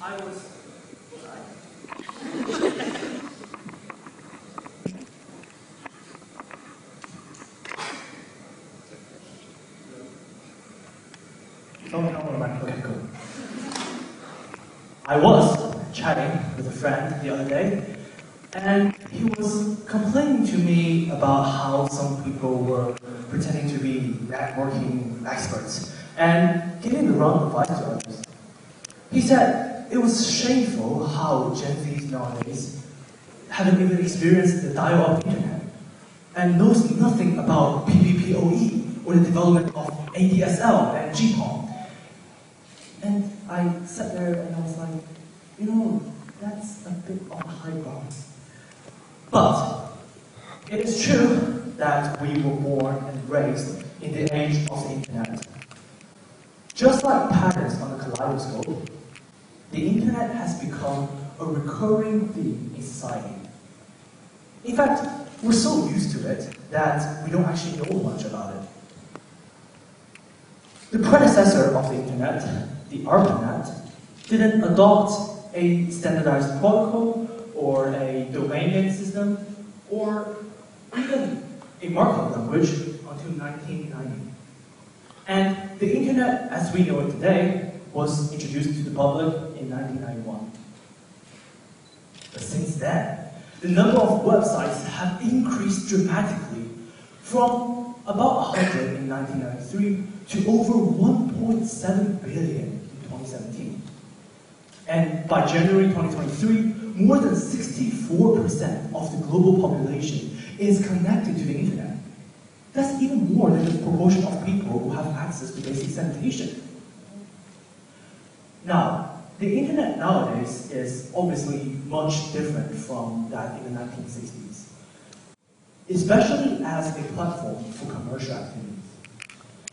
I was... Okay, cool. I was chatting with a friend the other day, and he was complaining to me about how some people were pretending to be networking experts and giving the wrong advice to others. He said it was shameful how Gen Zs nowadays haven't even experienced the dial-up internet and knows nothing about PPPoE or the development of ADSL and GPON. And I sat there and I was like, you know, that's a bit on high ground. But it is true that we were born and raised in the age of the internet. Just like patterns on a kaleidoscope, the internet has become a recurring theme in society. In fact, we're so used to it that we don't actually know much about it. The predecessor of the internet, the ARPANET, didn't adopt a standardized protocol or a domain name system or even a markup language until 1990. And the internet, as we know it today, was introduced to the public in 1991. But since then, the number of websites have increased dramatically from about 100 in 1993 to over 1.7 billion in 2017. And by January 2023, more than 64% of the global population is connected to the internet. That's even more than the proportion of people who have access to basic sanitation. Now, the internet nowadays is obviously much different from that in the 1960s, especially as a platform for commercial activities.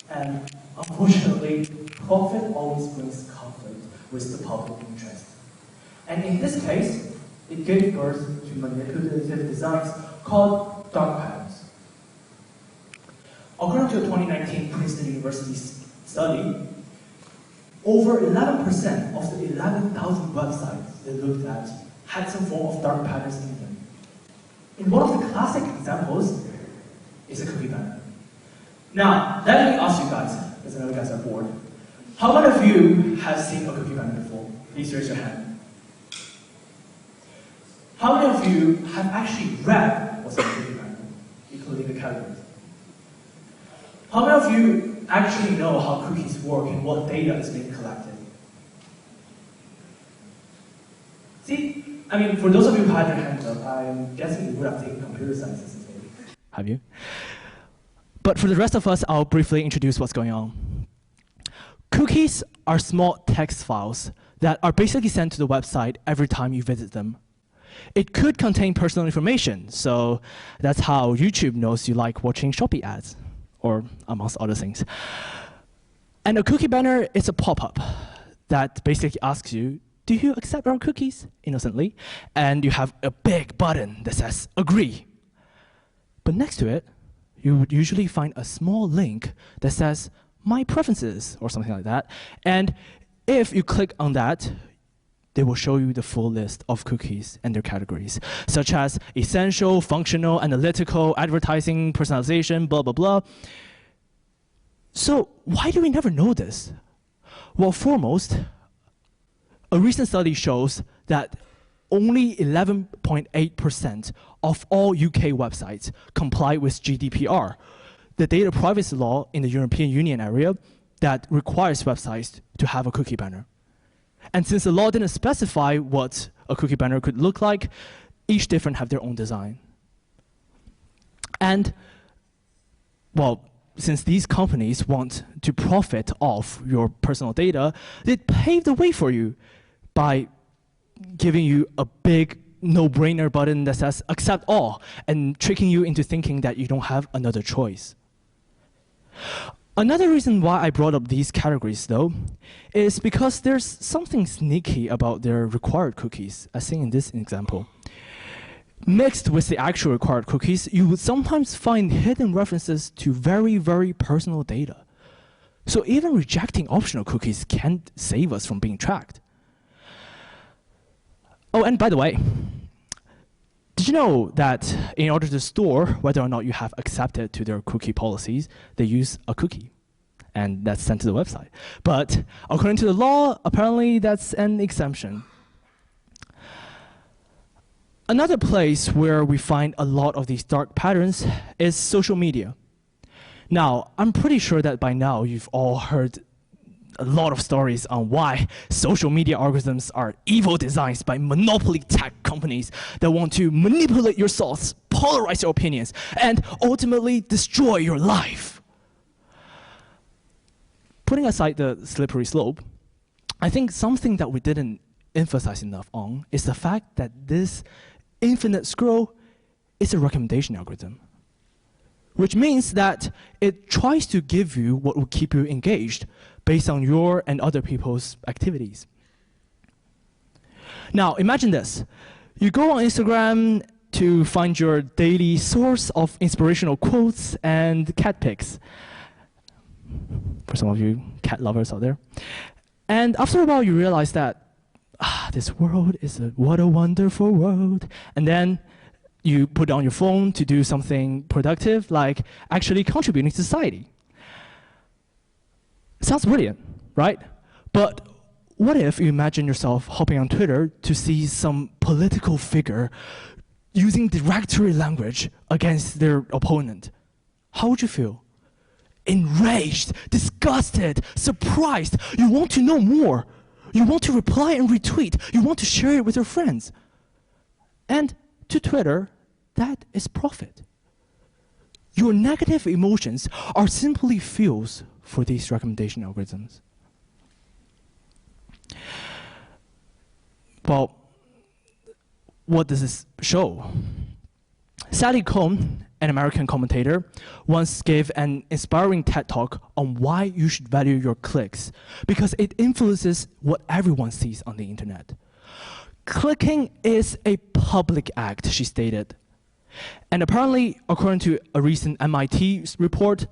And unfortunately, profit always brings conflict with the public interest. And in this case, it gave birth to manipulative designs called dark patterns. According to a 2019 Princeton University study, over 11% of the 11,000 websites they looked at had some form of dark patterns in them. And one of the classic examples is a cookie banner. Now, let me ask you guys, because I know you guys are bored, how many of you have seen a cookie banner before? Please raise your hand. How many of you have actually read what's on the cookie banner, including the categories? How many of you actually know how cookies work and what data is being collected? See, I mean, for those of you who had your hands up, I'm guessing you would have taken computer sciences maybe. Have you? But for the rest of us, I'll briefly introduce what's going on. Cookies are small text files that are basically sent to the website every time you visit them. It could contain personal information, so that's how YouTube knows you like watching Shopee ads, or amongst other things. And a cookie banner is a pop-up that basically asks you, do you accept our cookies? Innocently. And you have a big button that says, agree. But next to it, you would usually find a small link that says, my preferences, or something like that. And if you click on that, they will show you the full list of cookies and their categories, such as essential, functional, analytical, advertising, personalization, blah, blah, blah. So why do we never know this? Well, foremost, a recent study shows that only 11.8% of all UK websites comply with GDPR, the data privacy law in the European Union area that requires websites to have a cookie banner. And since the law didn't specify what a cookie banner could look like, each different have their own design. And, well, since these companies want to profit off your personal data, they pave the way for you by giving you a big no-brainer button that says accept all and tricking you into thinking that you don't have another choice. Another reason why I brought up these categories, though, is because there's something sneaky about their required cookies, as seen in this example. Mixed with the actual required cookies, you would sometimes find hidden references to very, very personal data. So even rejecting optional cookies can't save us from being tracked. Oh, and by the way, did you know that in order to store whether or not you have accepted to their cookie policies, they use a cookie, and that's sent to the website. But according to the law, apparently that's an exemption. Another place where we find a lot of these dark patterns is social media. Now, I'm pretty sure that by now you've all heard a lot of stories on why social media algorithms are evil designs by monopoly tech companies that want to manipulate your thoughts, polarize your opinions, and ultimately destroy your life. Putting aside the slippery slope, I think something that we didn't emphasize enough on is the fact that this infinite scroll is a recommendation algorithm, which means that it tries to give you what will keep you engaged based on your and other people's activities. Now, imagine this. You go on Instagram to find your daily source of inspirational quotes and cat pics. For some of you cat lovers out there. And after a while, you realize that this world is what a wonderful world. And then you put on your phone to do something productive, like actually contributing to society. Sounds brilliant, right? But what if you imagine yourself hopping on Twitter to see some political figure using derogatory language against their opponent? How would you feel? Enraged, disgusted, surprised. You want to know more. You want to reply and retweet. You want to share it with your friends. And to Twitter, that is profit. Your negative emotions are simply fuels for these recommendation algorithms. Well, what does this show? Sally Kohn, an American commentator, once gave an inspiring TED Talk on why you should value your clicks, because it influences what everyone sees on the internet. Clicking is a public act, she stated. And apparently, according to a recent MIT report,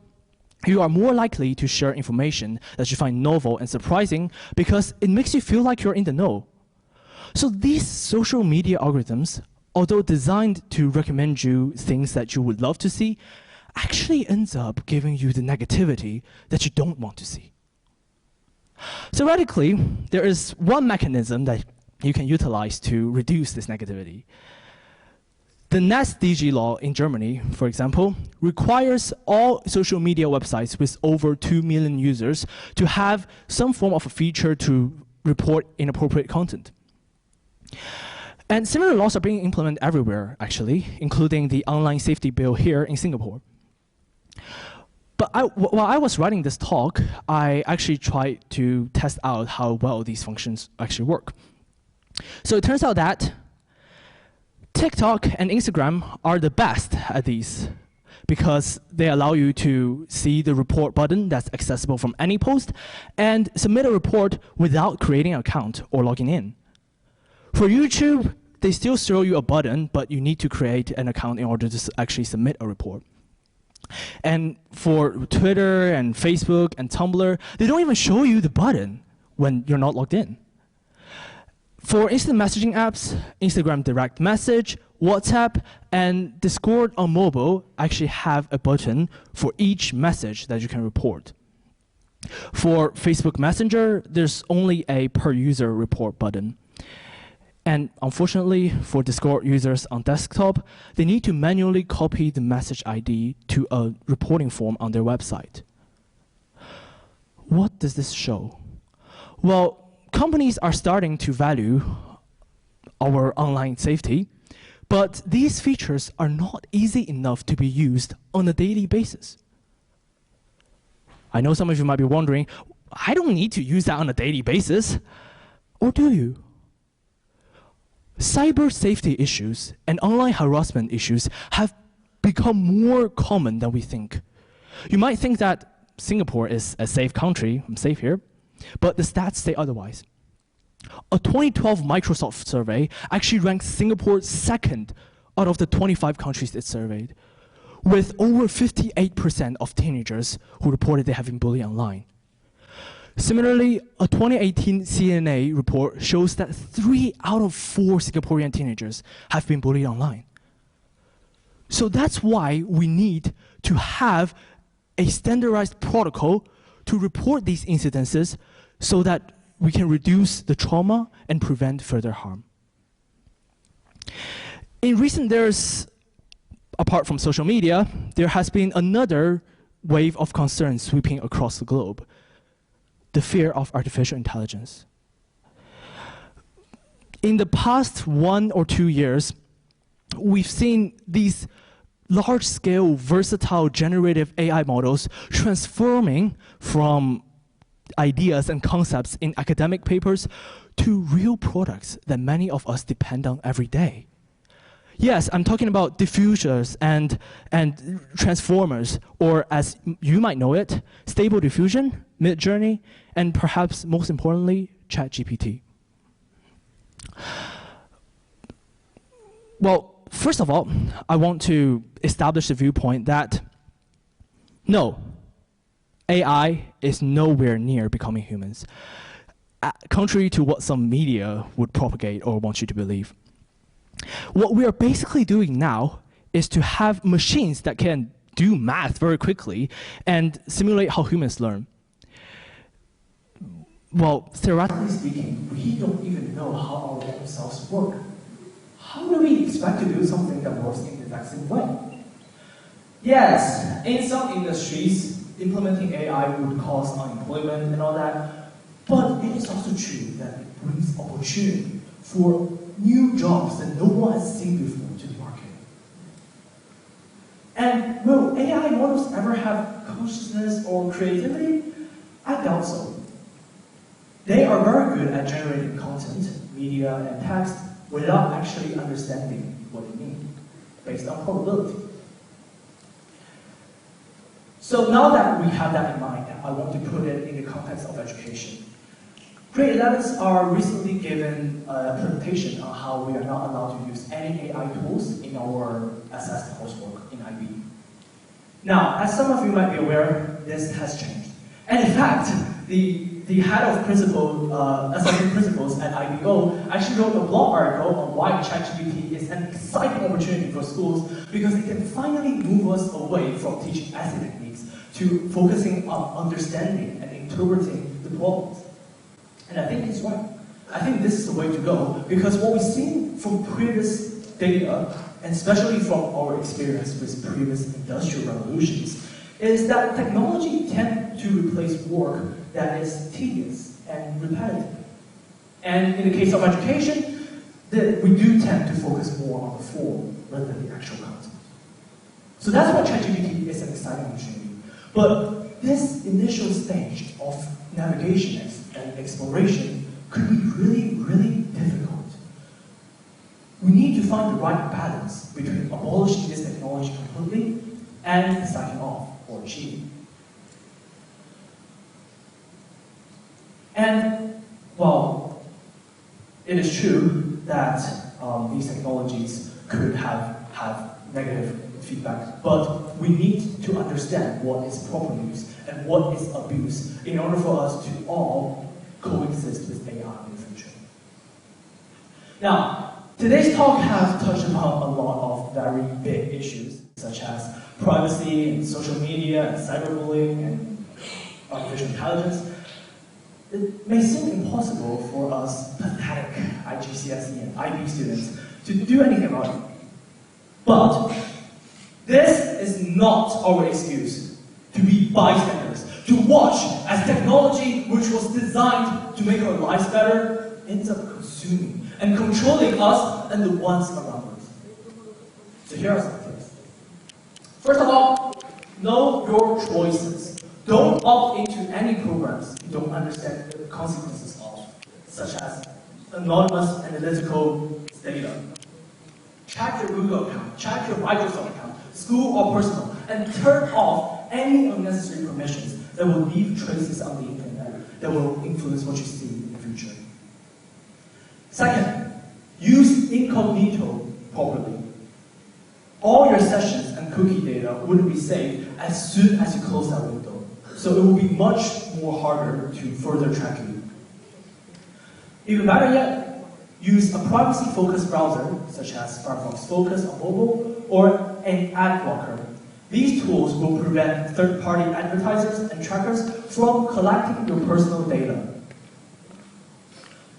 you are more likely to share information that you find novel and surprising because it makes you feel like you're in the know. So these social media algorithms, although designed to recommend you things that you would love to see, actually ends up giving you the negativity that you don't want to see. Theoretically, there is one mechanism that you can utilize to reduce this negativity. The NetzDG law in Germany, for example, requires all social media websites with over 2 million users to have some form of a feature to report inappropriate content. And similar laws are being implemented everywhere, actually, including the online safety bill here in Singapore. But while I was writing this talk, I actually tried to test out how well these functions actually work. So it turns out that TikTok and Instagram are the best at these because they allow you to see the report button that's accessible from any post and submit a report without creating an account or logging in. For YouTube, they still show you a button, but you need to create an account in order to actually submit a report. And for Twitter and Facebook and Tumblr, they don't even show you the button when you're not logged in. For instant messaging apps, Instagram Direct Message, WhatsApp, and Discord on mobile actually have a button for each message that you can report. For Facebook Messenger, there's only a per user report button. And unfortunately, for Discord users on desktop, they need to manually copy the message ID to a reporting form on their website. What does this show? Well, companies are starting to value our online safety, but these features are not easy enough to be used on a daily basis. I know some of you might be wondering, I don't need to use that on a daily basis. Or do you? Cyber safety issues and online harassment issues have become more common than we think. You might think that Singapore is a safe country, I'm safe here, but the stats say otherwise. A 2012 Microsoft survey actually ranked Singapore second out of the 25 countries it surveyed, with over 58% of teenagers who reported they have been bullied online. Similarly, a 2018 CNA report shows that 3 out of 4 Singaporean teenagers have been bullied online. So that's why we need to have a standardized protocol to report these incidences so that we can reduce the trauma and prevent further harm. In recent years, apart from social media, there has been another wave of concern sweeping across the globe: the fear of artificial intelligence. In the past 1 or 2 years, we've seen these large-scale, versatile, generative AI models transforming from ideas and concepts in academic papers to real products that many of us depend on every day. Yes, I'm talking about diffusers and transformers, or as you might know it, Stable Diffusion, Midjourney, and perhaps most importantly, ChatGPT. Well, first of all, I want to establish the viewpoint that no, AI is nowhere near becoming humans, contrary to what some media would propagate or want you to believe. What we are basically doing now is to have machines that can do math very quickly and simulate how humans learn. Well, theoretically speaking, we don't even know how our own selves work. How do we expect to do something that works in the exact same way? Yes, in some industries, implementing AI would cause unemployment and all that, but it is also true that it brings opportunity for new jobs that no one has seen before to the market. And will AI models ever have consciousness or creativity? I doubt so. They are very good at generating content, media, and text without actually understanding what it means, based on probability. So now that we have that in mind, I want to put it in the context of education. Grade 11s are recently given a presentation on how we are not allowed to use any AI tools in our assessed coursework in IB. Now, as some of you might be aware, this has changed. And in fact, the head of assessment principles at IBO actually wrote a blog article on why ChatGPT is an exciting opportunity for schools because it can finally move us away from teaching essay techniques to focusing on understanding and interpreting the problems. And I think he's right. I think this is the way to go because what we've seen from previous data, and especially from our experience with previous industrial revolutions, is that technology tends to replace work that is tedious and repetitive. And in the case of education, we do tend to focus more on the form rather than the actual content. So that's why ChatGPT is an exciting opportunity. But this initial stage of navigation and exploration could be really, really difficult. We need to find the right balance between abolishing this technology completely and signing off or cheating. And, well, it is true that these technologies could have negative feedback, but we need to understand what is proper use and what is abuse in order for us to all coexist with AI in the future. Now, today's talk has touched upon a lot of very big issues, such as privacy and social media and cyberbullying and artificial intelligence. It may seem impossible for us pathetic IGCSE and IB students to do anything about it. But this is not our excuse to be bystanders, to watch as technology which was designed to make our lives better ends up consuming and controlling us and the ones around us. So here are some tips. First of all, know your choices. Don't opt into any programs you don't understand the consequences of, such as anonymous analytical data. Check your Google account, check your Microsoft account, school or personal, and turn off any unnecessary permissions that will leave traces on the internet that will influence what you see in the future. Second, use incognito properly. All your sessions and cookie data wouldn't be saved as soon as you close that window. so it will be much more harder to further track you. Even better yet, use a privacy-focused browser, such as Firefox Focus on mobile, or an ad blocker. These tools will prevent third-party advertisers and trackers from collecting your personal data.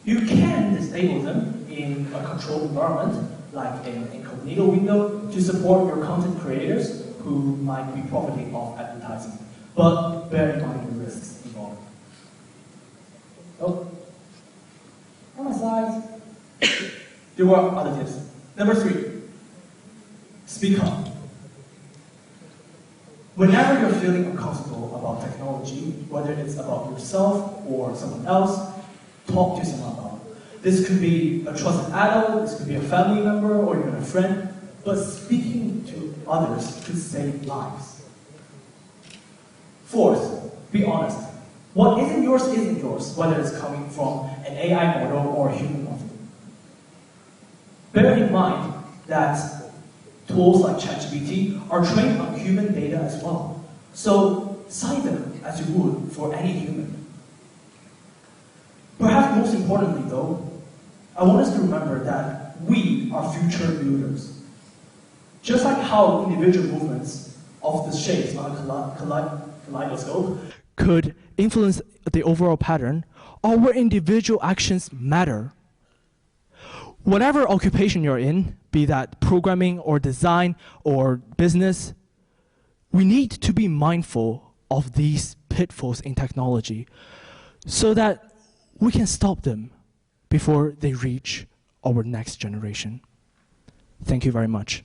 You can disable them in a controlled environment, like an incognito window, to support your content creators who might be profiting off advertising. But bear in mind the risks involved. Oh, on my slides. There were other tips. Number 3, speak up. Whenever you're feeling uncomfortable about technology, whether it's about yourself or someone else, talk to someone about it. This could be a trusted adult, this could be a family member, or even a friend, but speaking to others could save lives. 4th, be honest. What isn't yours, whether it's coming from an AI model or a human model. Bear in mind that tools like ChatGPT are trained on human data as well. So cite them as you would for any human. Perhaps most importantly though, I want us to remember that we are future builders. Just like how individual movements of the shapes on a kaleidoscope could influence the overall pattern, our individual actions matter. Whatever occupation you're in, be that programming or design or business, we need to be mindful of these pitfalls in technology so that we can stop them before they reach our next generation. Thank you very much.